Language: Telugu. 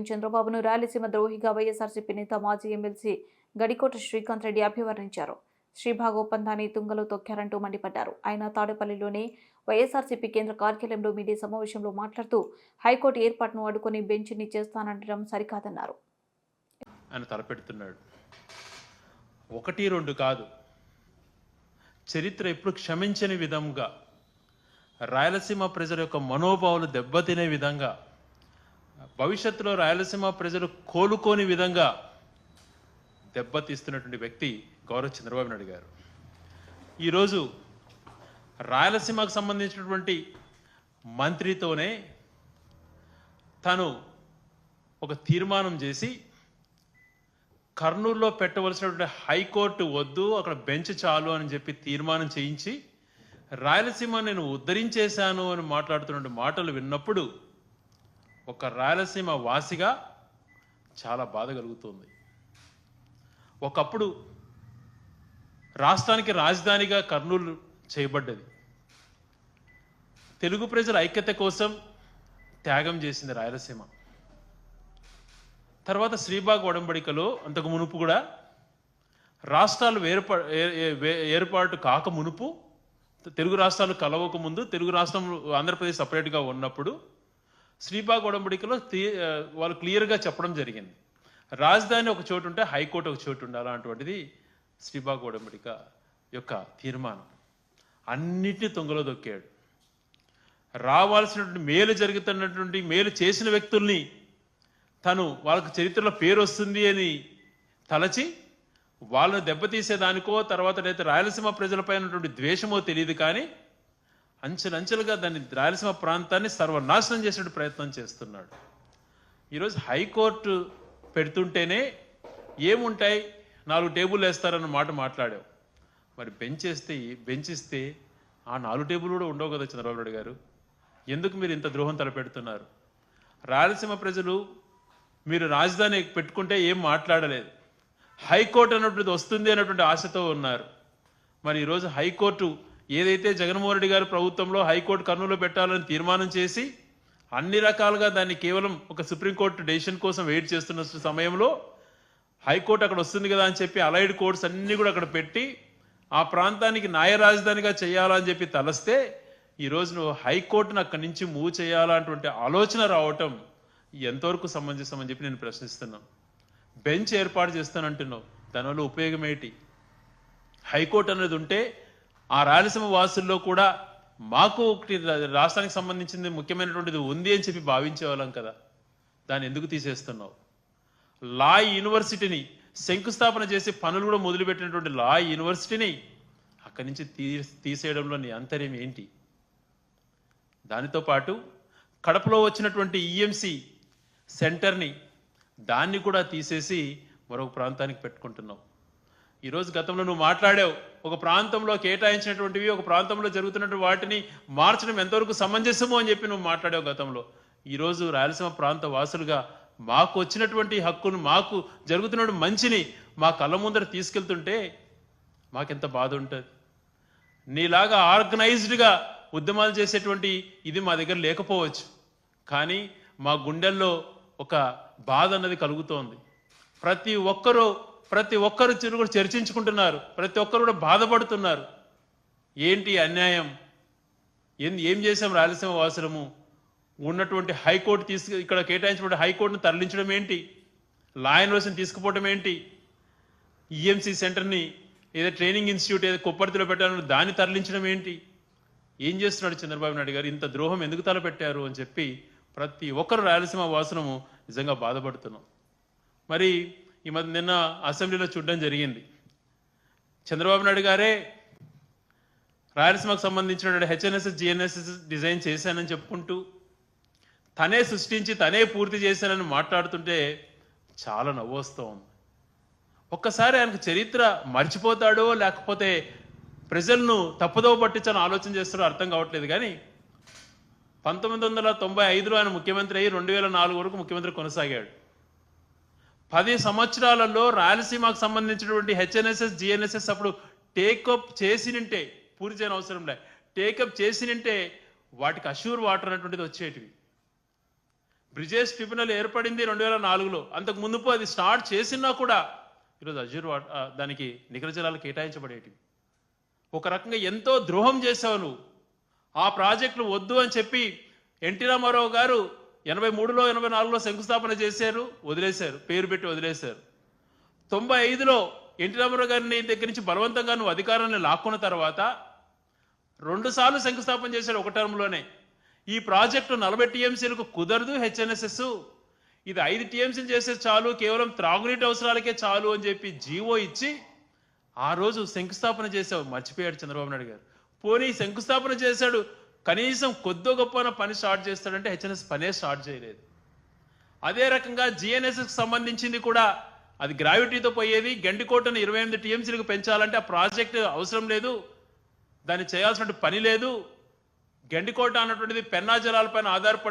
చంద్రబాబును రాయలసీమ ద్రోహిగా వైఎస్ఆర్సీపీ నేత మాజీ ఎమ్మెల్సీ గడికోట శ్రీకాంత్ రెడ్డి అభివర్ణించారు. శ్రీభాగ్ ఒప్పందాన్ని తుంగలో తొక్కారంటూ మండిపడ్డారు. ఆయన తాడేపల్లిలోని వైఎస్ఆర్సీపీ కేంద్ర కార్యాలయంలో మీడియా సమావేశంలో మాట్లాడుతూ హైకోర్టు ఏర్పాటును అడ్డుకుని బెంచ్ని చేస్తానంటడం సరికాదన్నారు. ఆయన తలపెడుతున్నాడు. 1-2 కాదు, చరిత్ర ఎప్పుడు క్షమించని విధంగా, రాయలసీమ ప్రజల యొక్క మనోభావాలు దెబ్బతినే విధంగా, భవిష్యత్తులో రాయలసీమ ప్రజలు కోలుకోని విధంగా దెబ్బతీస్తున్నటువంటి వ్యక్తి గౌరవ చంద్రబాబు నాయుడు గారు. ఈరోజు రాయలసీమకు సంబంధించినటువంటి మంత్రితోనే తను ఒక తీర్మానం చేసి కర్నూలులో పెట్టవలసినటువంటి హైకోర్టు వద్దు, అక్కడ బెంచ్ చాలు అని చెప్పి తీర్మానం చేయించి రాయలసీమ నేను ఉద్ధరించేశాను అని మాట్లాడుతున్న మాటలు విన్నప్పుడు ఒక రాయలసీమ వాసిగా చాలా బాధ కలుగుతుంది. ఒకప్పుడు రాష్ట్రానికి రాజధానిగా కర్నూలు చేయబడ్డది. తెలుగు ప్రజల ఐక్యత కోసం త్యాగం చేసింది రాయలసీమ. తర్వాత శ్రీభాగ్ ఒడంబడికలో అంతకు మునుపు కూడా రాష్ట్రాలు ఏర్పాటు కాక మునుపు, తెలుగు రాష్ట్రాలు కలవక ముందు, తెలుగు రాష్ట్రం ఆంధ్రప్రదేశ్ సపరేట్గా ఉన్నప్పుడు శ్రీభాగ్ ఒడంబడికలో వాళ్ళు క్లియర్గా చెప్పడం జరిగింది. రాజధాని ఒక చోటు ఉంటే హైకోర్టు ఒక చోటు ఉండాలి. అలాంటిది శ్రీభాగ్ ఒడంబడిక యొక్క తీర్మానం. అన్నిటినీ తొంగలో దొక్కాడు. రావాల్సినటువంటి మేలు జరుగుతున్నటువంటి మేలు చేసిన వ్యక్తుల్ని తను వాళ్ళకు చరిత్రలో పేరు వస్తుంది అని తలచి వాళ్ళని దెబ్బతీసేదానికో, తర్వాత అయితే రాయలసీమ ప్రజలపై ఉన్నటువంటి ద్వేషమో తెలియదు, కానీ అంచెలంచెలుగా దాన్ని రాయలసీమ ప్రాంతాన్ని సర్వనాశనం చేసే ప్రయత్నం చేస్తున్నాడు. ఈరోజు హైకోర్టు పెడుతుంటేనే ఏముంటాయి, 4 టేబుల్ వేస్తారన్న మాట మాట్లాడావు. మరి బెంచ్ ఇస్తే ఆ 4 టేబుల్ కూడా ఉండవు కదా చంద్రబాబు నాయుడు గారు. ఎందుకు మీరు ఇంత ద్రోహం తలపెడుతున్నారు? రాయలసీమ ప్రజలు మీరు రాజధాని పెట్టుకుంటే ఏం మాట్లాడలేదు, హైకోర్టు అన్నటువంటి వస్తుంది అన్నటువంటి ఆశతో ఉన్నారు. మరి ఈరోజు హైకోర్టు ఏదైతే జగన్మోహన్ రెడ్డి గారి ప్రభుత్వంలో హైకోర్టు కర్నూలులో పెట్టాలని తీర్మానం చేసి అన్ని రకాలుగా దాన్ని కేవలం ఒక సుప్రీంకోర్టు డెసిషన్ కోసం వెయిట్ చేస్తున్న సమయంలో హైకోర్టు అక్కడ వస్తుంది కదా అని చెప్పి అలైడ్ కోర్ట్స్ అన్నీ కూడా అక్కడ పెట్టి ఆ ప్రాంతానికి న్యాయ రాజధానిగా చేయాలని చెప్పి తలస్తే ఈరోజు నువ్వు హైకోర్టును అక్కడి నుంచి మూవ్ చేయాలన్నటువంటి ఆలోచన రావటం ఎంతవరకు సమంజసం అని చెప్పి నేను ప్రశ్నిస్తున్నాను. బెంచ్ ఏర్పాటు చేస్తానంటున్నావు, దానివల్ల ఉపయోగం ఏంటి? హైకోర్టు అనేది ఉంటే ఆ రాయలసీమ వాసుల్లో కూడా మాకు ఒకటి రాష్ట్రానికి సంబంధించింది ముఖ్యమైనటువంటిది ఉంది అని చెప్పి భావించేవాళ్ళం కదా. దాన్ని ఎందుకు తీసేస్తున్నావు? లా యూనివర్సిటీని శంకుస్థాపన చేసి పనులు కూడా మొదలుపెట్టినటువంటి లా యూనివర్సిటీని అక్కడి నుంచి తీసేయడంలో నీ అంతర్యం ఏంటి? దానితో పాటు కడపలో వచ్చినటువంటి ఈఎంసీ సెంటర్ని దాన్ని కూడా తీసేసి మరొక ప్రాంతానికి పెట్టుకుంటున్నావు. ఈరోజు గతంలో నువ్వు మాట్లాడావు, ఒక ప్రాంతంలో కేటాయించినటువంటివి ఒక ప్రాంతంలో జరుగుతున్నటువంటి వాటిని మార్చడం ఎంతవరకు సమంజసమో అని చెప్పి నువ్వు మాట్లాడావు గతంలో. ఈరోజు రాయలసీమ ప్రాంత వాసులుగా మాకు వచ్చినటువంటి హక్కును, మాకు జరుగుతున్న మంచిని మా కళ్ళ ముందర తీసుకెళ్తుంటే మాకెంత బాధ ఉంటుంది. నీలాగా ఆర్గనైజ్డ్గా ఉద్యమాలు చేసేటువంటి ఇది మా దగ్గర లేకపోవచ్చు, కానీ మా గుండెల్లో ఒక బాధ అన్నది కలుగుతోంది. ప్రతి ఒక్కరూ కూడా చర్చించుకుంటున్నారు, ప్రతి ఒక్కరు కూడా బాధపడుతున్నారు. ఏంటి అన్యాయం? ఏం చేశాం రాయలసీమ వాసులము? ఉన్నటువంటి హైకోర్టు ఇక్కడ కేటాయించినటువంటి హైకోర్టును తరలించడం ఏంటి? లా యూనివర్సిటీని తీసుకుపోవడం ఏంటి? ఈఎంసీ సెంటర్ని ఏదో ట్రైనింగ్ ఇన్స్టిట్యూట్ ఏదో కొప్పర్తిలో పెట్టాలని దాన్ని తరలించడం ఏంటి? ఏం చేస్తున్నాడు చంద్రబాబు నాయుడు గారు? ఇంత ద్రోహం ఎందుకు తలపెట్టారు అని చెప్పి ప్రతి ఒక్కరు రాయలసీమ వాసులము నిజంగా బాధపడుతున్నాం. మరి ఈ మధ్య నిన్న అసెంబ్లీలో చూడడం జరిగింది. చంద్రబాబు నాయుడు గారే రాయలసీమకు సంబంధించిన హెచ్ఎన్ఎస్ఎస్ జిఎన్ఎస్ఎస్ డిజైన్ చేశానని చెప్పుకుంటూ తనే సృష్టించి తనే పూర్తి చేశానని మాట్లాడుతుంటే చాలా నవ్వొస్తూ ఉంది. ఒక్కసారి ఆయనకు చరిత్ర మర్చిపోతాడో లేకపోతే ప్రజలను తప్పుదోవ పట్టించాలని ఆలోచన చేస్తారో అర్థం కావట్లేదు. కానీ 1995లో ఆయన ముఖ్యమంత్రి అయ్యి 2004 వరకు ముఖ్యమంత్రి కొనసాగాడు. 10 సంవత్సరాలలో రాయలసీమకు సంబంధించినటువంటి హెచ్ఎన్ఎస్ఎస్ జిఎన్ఎస్ఎస్ అప్పుడు టేకప్ చేసినంటే, పూర్తి చేయని అవసరం లే, టేకప్ చేసినంటే వాటికి అష్యూర్ వాటర్ అనేటువంటిది వచ్చేటివి. బ్రిజేష్ ట్రిబ్యునల్ ఏర్పడింది 2004లో. అంతకు మునుపు అది స్టార్ట్ చేసినా కూడా ఈరోజు అజ్యూర్ దానికి నికర జలాలు కేటాయించబడేటివి. ఒక రకంగా ఎంతో ద్రోహం చేశావు నువ్వు. ఆ ప్రాజెక్టులు వద్దు అని చెప్పి ఎన్టీ రామారావు గారు 83లో 84లో శంకుస్థాపన చేశారు, వదిలేశారు, పేరు పెట్టి వదిలేశారు. 95లో ఎన్టీ రామారావు గారిని దగ్గర నుంచి బలవంతంగా నువ్వు అధికారాన్ని లాక్కున్న తర్వాత 2 సార్లు శంకుస్థాపన చేశాడు ఒక టర్మ్లోనే. ఈ ప్రాజెక్టు 40 టీఎంసీలకు కుదరదు హెచ్ఎన్ఎస్ఎస్, ఇది 5 టీఎంసీలు చేస్తే చాలు, కేవలం త్రాగునీటి అవసరాలకే చాలు అని చెప్పి జీవో ఇచ్చి ఆ రోజు శంకుస్థాపన చేశావు. మర్చిపోయాడు చంద్రబాబు నాయుడు గారు. పోనీ శంకుస్థాపన చేశాడు, కనీసం కొద్దో గొప్ప పని స్టార్ట్ చేస్తాడంటే హెచ్ఎన్ఎస్ పనే స్టార్ట్ చేయలేదు. అదే రకంగా జిఎన్ఎస్ఎస్కి సంబంధించింది కూడా అది గ్రావిటీతో పోయేది. గండికోటను 28 టీఎంసీలకు పెంచాలంటే ఆ ప్రాజెక్టు అవసరం లేదు, దాన్ని చేయాల్సిన పని లేదు. గండికోట అన్నటువంటిది పెన్నా జలాలపైన ఆధారపడి